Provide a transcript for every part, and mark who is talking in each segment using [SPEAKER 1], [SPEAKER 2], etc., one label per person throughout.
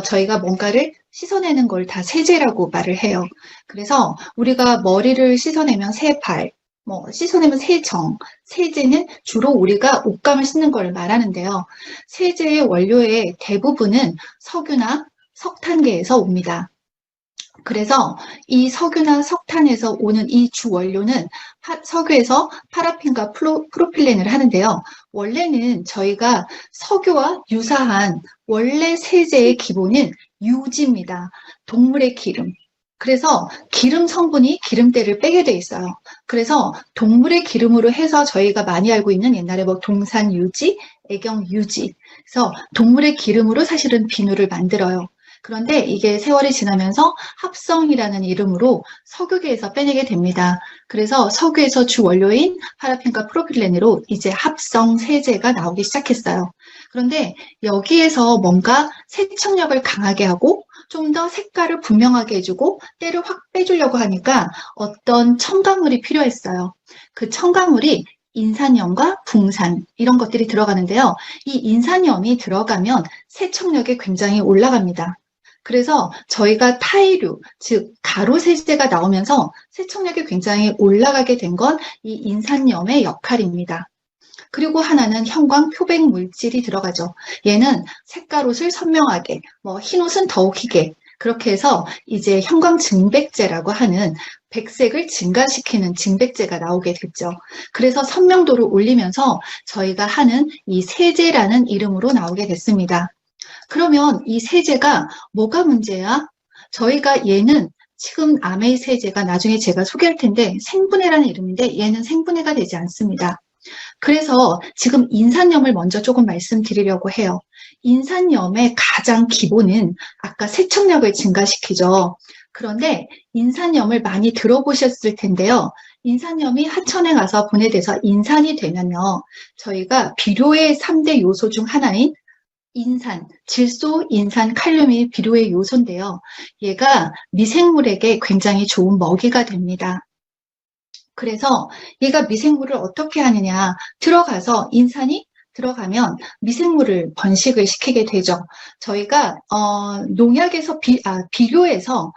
[SPEAKER 1] 저희가 뭔가를 씻어내는 걸 다 세제라고 말을 해요. 그래서 우리가 머리를 씻어내면 세발, 씻어내면 세정, 세제는 주로 우리가 옷감을 씻는 걸 말하는데요. 세제의 원료의 대부분은 석유나 석탄계에서 옵니다. 그래서 이 석유나 석탄에서 오는 이 주 원료는 석유에서 파라핀과 프로필렌을 하는데요. 원래는 저희가 석유와 유사한 원래 세제의 기본은 유지입니다. 동물의 기름. 그래서 기름 성분이 기름때를 빼게 돼 있어요. 그래서 동물의 기름으로 해서 저희가 많이 알고 있는 옛날에 동산 유지, 애경 유지. 그래서 동물의 기름으로 사실은 비누를 만들어요. 그런데 이게 세월이 지나면서 합성이라는 이름으로 석유계에서 빼내게 됩니다. 그래서 석유에서 주 원료인 파라핀과 프로필렌으로 이제 합성 세제가 나오기 시작했어요. 그런데 여기에서 뭔가 세척력을 강하게 하고 좀 더 색깔을 분명하게 해주고 때를 확 빼주려고 하니까 어떤 첨가물이 필요했어요. 그 첨가물이 인산염과 붕산 이런 것들이 들어가는데요. 이 인산염이 들어가면 세척력이 굉장히 올라갑니다. 그래서 저희가 타이류, 즉 가루 세제가 나오면서 세척력이 굉장히 올라가게 된 건 이 인산염의 역할입니다. 그리고 하나는 형광 표백 물질이 들어가죠. 얘는 색깔옷을 선명하게, 흰옷은 더욱 희게, 그렇게 해서 이제 형광 증백제라고 하는 백색을 증가시키는 증백제가 나오게 됐죠. 그래서 선명도를 올리면서 저희가 하는 이 세제라는 이름으로 나오게 됐습니다. 그러면 이 세제가 뭐가 문제야? 저희가 얘는 지금 아메이 세제가 나중에 제가 소개할 텐데 생분해라는 이름인데 얘는 생분해가 되지 않습니다. 그래서 지금 인산염을 먼저 조금 말씀드리려고 해요. 인산염의 가장 기본은 아까 세척력을 증가시키죠. 그런데 인산염을 많이 들어보셨을 텐데요. 인산염이 하천에 가서 분해돼서 인산이 되면요. 저희가 비료의 3대 요소 중 하나인 인산, 질소, 인산, 칼륨이 비료의 요소인데요. 얘가 미생물에게 굉장히 좋은 먹이가 됩니다. 그래서 얘가 미생물을 어떻게 하느냐, 들어가서 인산이 들어가면 미생물을 번식을 시키게 되죠. 저희가 농약에서 비료에서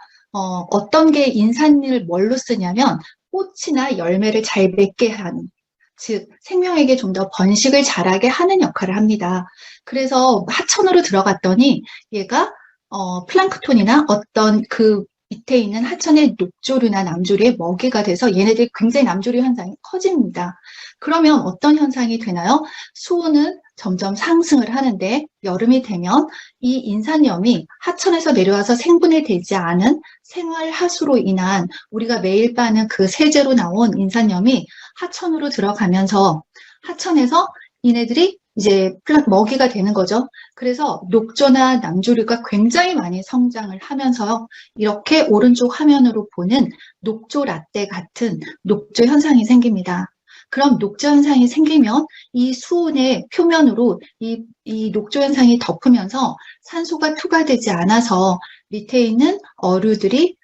[SPEAKER 1] 어떤 게 인산을 뭘로 쓰냐면 꽃이나 열매를 잘 맺게 하는, 즉 생명에게 좀 더 번식을 잘하게 하는 역할을 합니다. 그래서 하천으로 들어갔더니 얘가 플랑크톤이나 어떤 그 밑에 있는 하천의 녹조류나 남조류의 먹이가 돼서 얘네들이 굉장히 남조류 현상이 커집니다. 그러면 어떤 현상이 되나요? 수온은 점점 상승을 하는데 여름이 되면 이 인산염이 하천에서 내려와서 생분해되지 않은 생활하수로 인한 우리가 매일 빠는 그 세제로 나온 인산염이 하천으로 들어가면서 하천에서 얘네들이 이제 먹이가 되는 거죠. 그래서 녹조나 남조류가 굉장히 많이 성장을 하면서요. 이렇게 오른쪽 화면으로 보는 녹조 라떼 같은 녹조 현상이 생깁니다. 그럼 녹조 현상이 생기면 이 수온의 표면으로 이 녹조 현상이 덮으면서 산소가 투과되지 않아서 밑에 있는 어류들이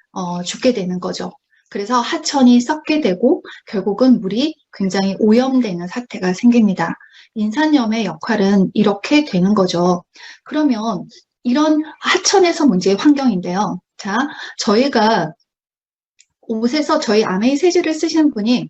[SPEAKER 1] 죽게 되는 거죠. 그래서 하천이 썩게 되고 결국은 물이 굉장히 오염되는 사태가 생깁니다. 인산염의 역할은 이렇게 되는 거죠. 그러면 이런 하천에서 문제의 환경인데요. 자, 저희가 옷에서 저희 아메이 세제를 쓰시는 분이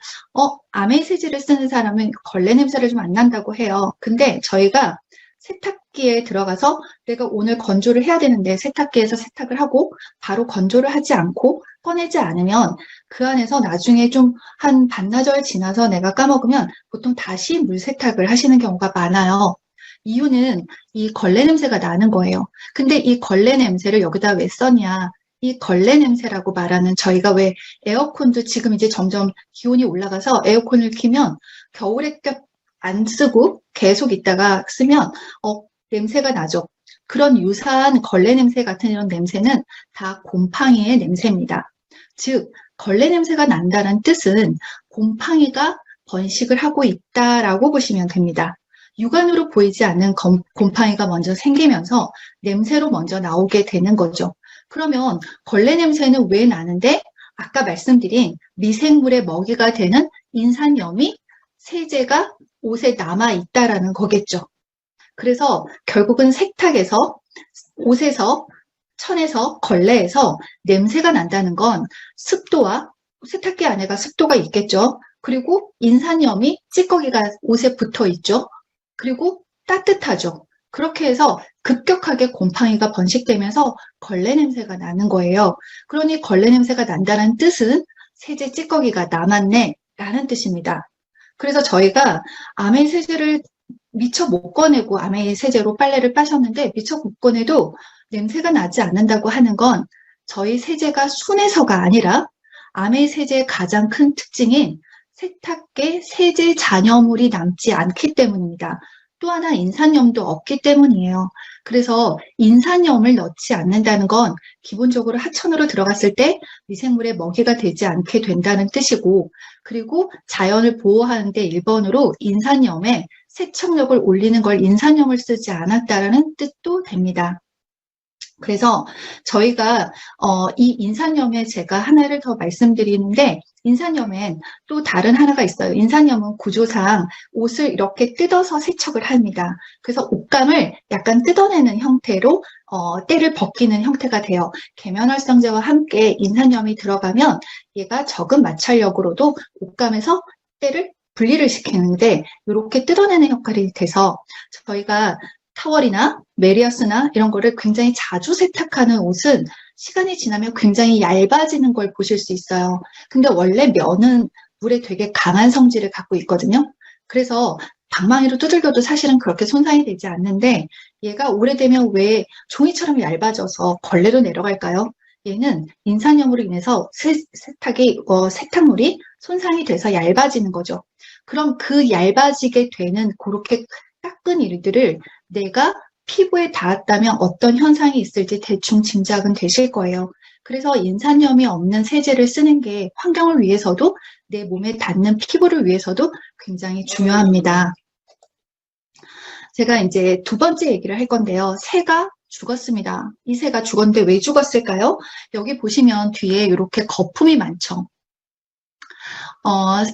[SPEAKER 1] 아메이 세제를 쓰는 사람은 걸레 냄새를 좀 안 난다고 해요. 근데 저희가 세탁기에 들어가서 내가 오늘 건조를 해야 되는데 세탁기에서 세탁을 하고 바로 건조를 하지 않고 꺼내지 않으면 그 안에서 나중에 좀 한 반나절 지나서 내가 까먹으면 보통 다시 물 세탁을 하시는 경우가 많아요. 이유는 이 걸레 냄새가 나는 거예요. 근데 이 걸레 냄새를 여기다 왜 써냐? 이 걸레 냄새라고 말하는 저희가 왜 에어컨도 지금 이제 점점 기온이 올라가서 에어컨을 켜면 겨울에 안 쓰고 계속 있다가 쓰면 냄새가 나죠. 그런 유사한 걸레 냄새 같은 이런 냄새는 다 곰팡이의 냄새입니다. 즉 걸레 냄새가 난다는 뜻은 곰팡이가 번식을 하고 있다라고 보시면 됩니다. 육안으로 보이지 않는 곰팡이가 먼저 생기면서 냄새로 먼저 나오게 되는 거죠. 그러면 걸레 냄새는 왜 나는데 아까 말씀드린 미생물의 먹이가 되는 인산염이 세제가 옷에 남아 있다라는 거겠죠. 그래서 결국은 세탁에서 옷에서, 천에서, 걸레에서 냄새가 난다는 건 습도와 세탁기 안에가 습도가 있겠죠. 그리고 인산염이 찌꺼기가 옷에 붙어 있죠. 그리고 따뜻하죠. 그렇게 해서 급격하게 곰팡이가 번식되면서 걸레 냄새가 나는 거예요. 그러니 걸레 냄새가 난다는 뜻은 세제 찌꺼기가 남았네 라는 뜻입니다. 그래서 저희가 아메이 세제를 미처 못 꺼내고 아메이 세제로 빨래를 빠셨는데 미처 못 꺼내도 냄새가 나지 않는다고 하는 건 저희 세제가 순해서가 아니라 아메이 세제의 가장 큰 특징인 세탁기에 세제 잔여물이 남지 않기 때문입니다. 또 하나 인산염도 없기 때문이에요. 그래서 인산염을 넣지 않는다는 건 기본적으로 하천으로 들어갔을 때 미생물의 먹이가 되지 않게 된다는 뜻이고, 그리고 자연을 보호하는 데 1번으로 인산염에 세척력을 올리는 걸 인산염을 쓰지 않았다는 뜻도 됩니다. 그래서 저희가 이 인산염에 제가 하나를 더 말씀드리는데, 인산염엔 또 다른 하나가 있어요. 인산염은 구조상 옷을 이렇게 뜯어서 세척을 합니다. 그래서 옷감을 약간 뜯어내는 형태로 때를 벗기는 형태가 돼요. 계면활성제와 함께 인산염이 들어가면 얘가 적은 마찰력으로도 옷감에서 때를 분리를 시키는데 이렇게 뜯어내는 역할이 돼서 저희가 타월이나 메리어스나 이런 거를 굉장히 자주 세탁하는 옷은 시간이 지나면 굉장히 얇아지는 걸 보실 수 있어요. 근데 원래 면은 물에 되게 강한 성질을 갖고 있거든요. 그래서 방망이로 두들겨도 사실은 그렇게 손상이 되지 않는데 얘가 오래되면 왜 종이처럼 얇아져서 걸레로 내려갈까요? 얘는 인산염으로 인해서 세탁물이 손상이 돼서 얇아지는 거죠. 그럼 그 얇아지게 되는 그렇게 닦은 일들을 내가 피부에 닿았다면 어떤 현상이 있을지 대충 짐작은 되실 거예요. 그래서 인산염이 없는 세제를 쓰는 게 환경을 위해서도 내 몸에 닿는 피부를 위해서도 굉장히 중요합니다. 제가 이제 두 번째 얘기를 할 건데요. 새가 죽었습니다. 이 새가 죽었는데 왜 죽었을까요? 여기 보시면 뒤에 이렇게 거품이 많죠.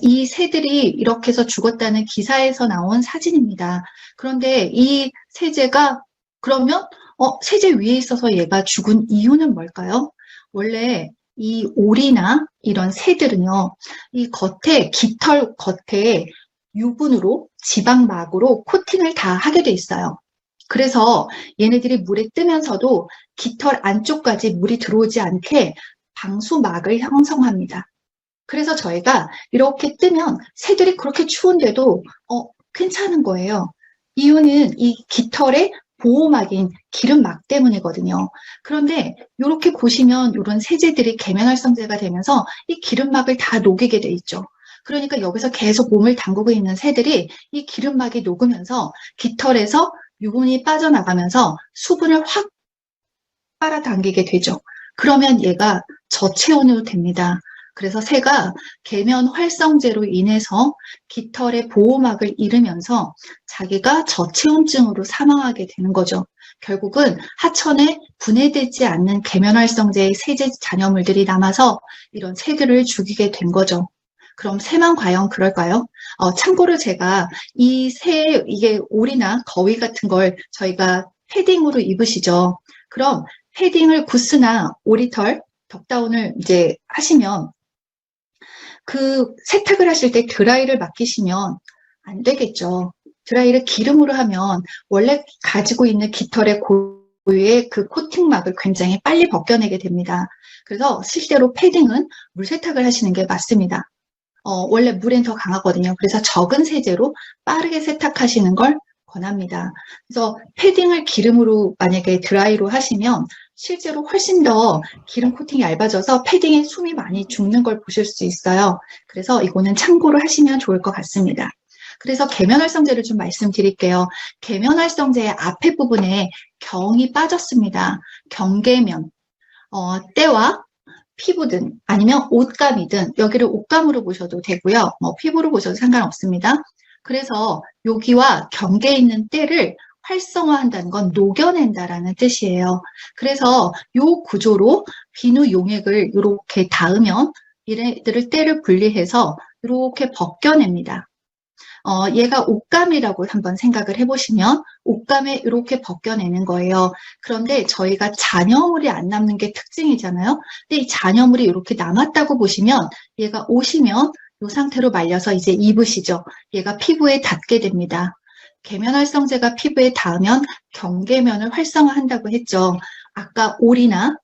[SPEAKER 1] 이 새들이 이렇게 해서 죽었다는 기사에서 나온 사진입니다. 그런데 이 세제가 그러면 세제 위에 있어서 얘가 죽은 이유는 뭘까요? 원래 이 오리나 이런 새들은요, 이 겉에 깃털 겉에 유분으로 지방막으로 코팅을 다 하게 돼 있어요. 그래서 얘네들이 물에 뜨면서도 깃털 안쪽까지 물이 들어오지 않게 방수막을 형성합니다. 그래서 저희가 이렇게 뜨면 새들이 그렇게 추운데도 괜찮은 거예요. 이유는 이 깃털의 보호막인 기름막 때문이거든요. 그런데 이렇게 보시면 이런 세제들이 계면활성제가 되면서 이 기름막을 다 녹이게 돼 있죠. 그러니까 여기서 계속 몸을 담그고 있는 새들이 이 기름막이 녹으면서 깃털에서 유분이 빠져나가면서 수분을 확 빨아당기게 되죠. 그러면 얘가 저체온으로 됩니다. 그래서 새가 계면 활성제로 인해서 깃털의 보호막을 잃으면서 자기가 저체온증으로 사망하게 되는 거죠. 결국은 하천에 분해되지 않는 계면 활성제의 세제 잔여물들이 남아서 이런 새들을 죽이게 된 거죠. 그럼 새만 과연 그럴까요? 참고로 제가 이게 오리나 거위 같은 걸 저희가 패딩으로 입으시죠. 그럼 패딩을 구스나 오리털, 덕다운을 이제 하시면 그 세탁을 하실 때 드라이를 맡기시면 안 되겠죠. 드라이를 기름으로 하면 원래 가지고 있는 깃털의 고유의 그 코팅막을 굉장히 빨리 벗겨내게 됩니다. 그래서 실제로 패딩은 물 세탁을 하시는 게 맞습니다. 원래 물엔 더 강하거든요. 그래서 적은 세제로 빠르게 세탁하시는 걸 권합니다. 그래서 패딩을 기름으로 만약에 드라이로 하시면 실제로 훨씬 더 기름 코팅이 얇아져서 패딩에 숨이 많이 죽는 걸 보실 수 있어요. 그래서 이거는 참고로 하시면 좋을 것 같습니다. 그래서 계면활성제를 좀 말씀드릴게요. 계면활성제의 앞에 부분에 경이 빠졌습니다. 경계면, 때와 피부든 아니면 옷감이든 여기를 옷감으로 보셔도 되고요. 피부로 보셔도 상관없습니다. 그래서 여기와 경계에 있는 때를 활성화한다는 건 녹여낸다라는 뜻이에요. 그래서 이 구조로 비누 용액을 이렇게 닿으면 얘네들을 때를 분리해서 이렇게 벗겨냅니다. 얘가 옷감이라고 한번 생각을 해보시면 옷감에 이렇게 벗겨내는 거예요. 그런데 저희가 잔여물이 안 남는 게 특징이잖아요. 근데 이 잔여물이 이렇게 남았다고 보시면 얘가 옷이면 이 상태로 말려서 이제 입으시죠. 얘가 피부에 닿게 됩니다. 계면활성제가 피부에 닿으면 경계면을 활성화한다고 했죠. 아까 오리나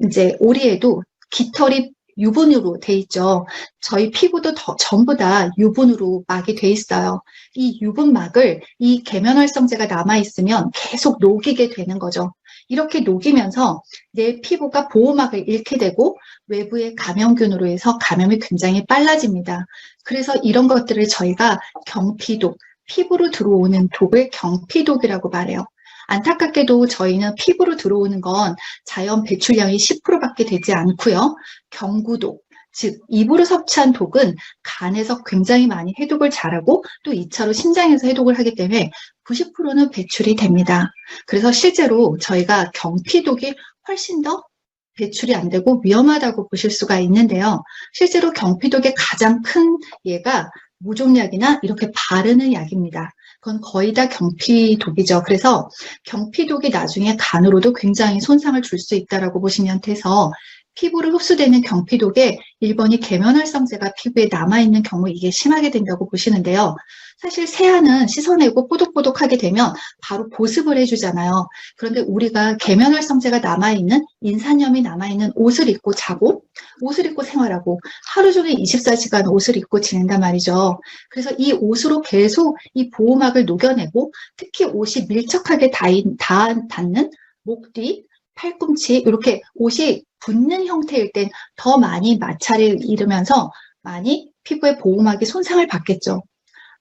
[SPEAKER 1] 이제 오리에도 깃털이 유분으로 돼 있죠. 저희 피부도 전부 다 유분으로 막이 돼 있어요. 이 유분막을 이 계면활성제가 남아있으면 계속 녹이게 되는 거죠. 이렇게 녹이면서 내 피부가 보호막을 잃게 되고 외부의 감염균으로 해서 감염이 굉장히 빨라집니다. 그래서 이런 것들을 저희가 경피독, 피부로 들어오는 독을 경피독이라고 말해요. 안타깝게도 저희는 피부로 들어오는 건 자연 배출량이 10%밖에 되지 않고요. 경구독, 즉 입으로 섭취한 독은 간에서 굉장히 많이 해독을 잘하고 또 2차로 심장에서 해독을 하기 때문에 90%는 배출이 됩니다. 그래서 실제로 저희가 경피독이 훨씬 더 배출이 안 되고 위험하다고 보실 수가 있는데요. 실제로 경피독의 가장 큰 예가 무좀약이나 이렇게 바르는 약입니다. 그건 거의 다 경피독이죠. 그래서 경피독이 나중에 간으로도 굉장히 손상을 줄 수 있다고 보시면 돼서 피부로 흡수되는 경피독에 1번이 계면활성제가 피부에 남아있는 경우 이게 심하게 된다고 보시는데요. 사실 세안은 씻어내고 뽀독뽀독하게 되면 바로 보습을 해주잖아요. 그런데 우리가 계면활성제가 남아있는 인산염이 남아있는 옷을 입고 자고 옷을 입고 생활하고 하루 종일 24시간 옷을 입고 지낸단 말이죠. 그래서 이 옷으로 계속 이 보호막을 녹여내고 특히 옷이 밀접하게 닿는 목 뒤, 팔꿈치 이렇게 옷이 붙는 형태일 땐 더 많이 마찰을 이루면서 많이 피부의 보호막이 손상을 받겠죠.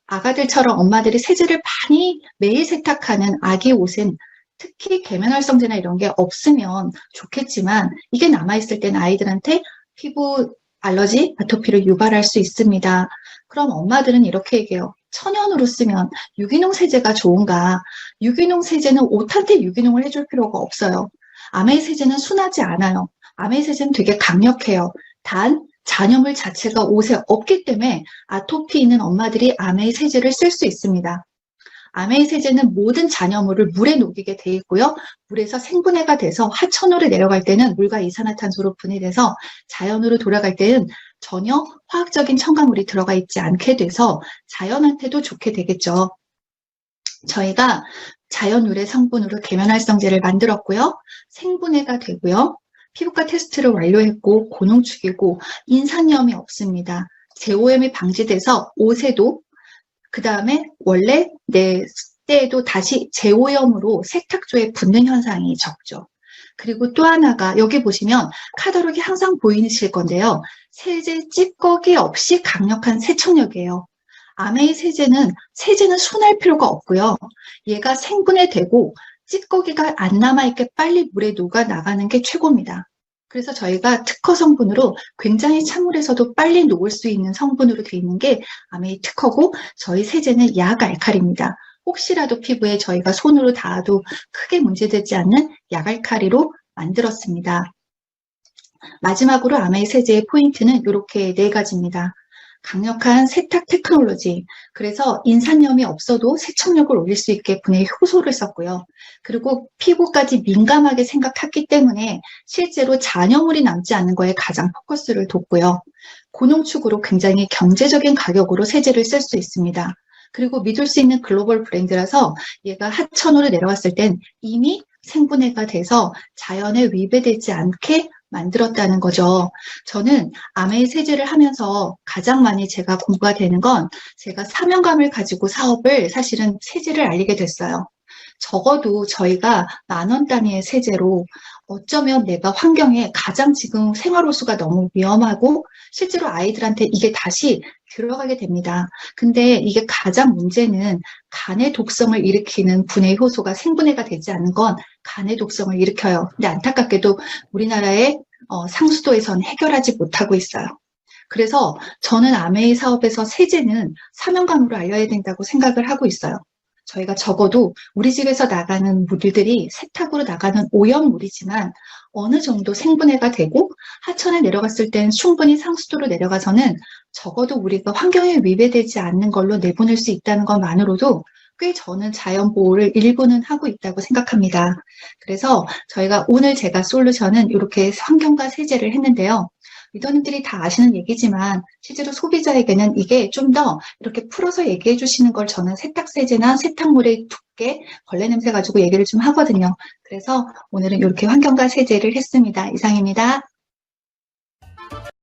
[SPEAKER 1] 아가들처럼 엄마들이 세제를 많이 매일 세탁하는 아기 옷은 특히 계면활성제나 이런 게 없으면 좋겠지만 이게 남아있을 때는 아이들한테 피부 알러지, 아토피를 유발할 수 있습니다. 그럼 엄마들은 이렇게 얘기해요. 천연으로 쓰면 유기농 세제가 좋은가? 유기농 세제는 옷한테 유기농을 해줄 필요가 없어요. 아메이 세제는 순하지 않아요. 아메이 세제는 되게 강력해요. 단 잔여물 자체가 옷에 없기 때문에 아토피 있는 엄마들이 아메이 세제를 쓸 수 있습니다. 아메이 세제는 모든 잔여물을 물에 녹이게 돼 있고요. 물에서 생분해가 돼서 하천으로 내려갈 때는 물과 이산화탄소로 분해돼서 자연으로 돌아갈 때는 전혀 화학적인 첨가물이 들어가 있지 않게 돼서 자연한테도 좋게 되겠죠. 저희가 자연 유래 성분으로 계면활성제를 만들었고요. 생분해가 되고요. 피부과 테스트를 완료했고 고농축이고 인산염이 없습니다. 제오염이 방지돼서 옷에도 그 다음에 원래 내 때에도 다시 제오염으로 세탁조에 붙는 현상이 적죠. 그리고 또 하나가 여기 보시면 카탈로그가 항상 보이실 건데요. 세제 찌꺼기 없이 강력한 세척력이에요. 아메이 세제는 순할 필요가 없고요. 얘가 생분해되고 찌꺼기가 안 남아있게 빨리 물에 녹아 나가는 게 최고입니다. 그래서 저희가 특허 성분으로 굉장히 찬물에서도 빨리 녹을 수 있는 성분으로 되어 있는 게 아메이 특허고 저희 세제는 약알칼리입니다. 혹시라도 피부에 저희가 손으로 닿아도 크게 문제되지 않는 약알칼리로 만들었습니다. 마지막으로 아메이 세제의 포인트는 이렇게 4가지입니다. 강력한 세탁 테크놀로지, 그래서 인산염이 없어도 세척력을 올릴 수 있게 분해 효소를 썼고요. 그리고 피부까지 민감하게 생각했기 때문에 실제로 잔여물이 남지 않는 거에 가장 포커스를 뒀고요. 고농축으로 굉장히 경제적인 가격으로 세제를 쓸 수 있습니다. 그리고 믿을 수 있는 글로벌 브랜드라서 얘가 하천으로 내려왔을 땐 이미 생분해가 돼서 자연에 위배되지 않게 만들었다는 거죠. 저는 아메이 세제를 하면서 가장 많이 제가 공부가 되는 건 제가 사명감을 가지고 사업을 사실은 세제를 알리게 됐어요. 적어도 저희가 10,000원 단위의 세제로 어쩌면 내가 환경에 가장 지금 생활호수가 너무 위험하고 실제로 아이들한테 이게 다시 들어가게 됩니다. 근데 이게 가장 문제는 간의 독성을 일으키는 분해 효소가 생분해가 되지 않는 건 간의 독성을 일으켜요. 근데 안타깝게도 우리나라의 상수도에선 해결하지 못하고 있어요. 그래서 저는 아메이 사업에서 세제는 사명감으로 알려야 된다고 생각을 하고 있어요. 저희가 적어도 우리 집에서 나가는 물들이 세탁으로 나가는 오염물이지만 어느 정도 생분해가 되고 하천에 내려갔을 땐 충분히 상수도로 내려가서는 적어도 우리가 환경에 위배되지 않는 걸로 내보낼 수 있다는 것만으로도 꽤 저는 자연 보호를 일부는 하고 있다고 생각합니다. 그래서 저희가 오늘 제가 솔루션은 이렇게 환경과 세제를 했는데요. 리더님들이 다 아시는 얘기지만 실제로 소비자에게는 이게 좀 더 이렇게 풀어서 얘기해 주시는 걸 저는 세탁세제나 세탁물의 두께, 걸레 냄새 가지고 얘기를 좀 하거든요. 그래서 오늘은 이렇게 환경과 세제를 했습니다. 이상입니다.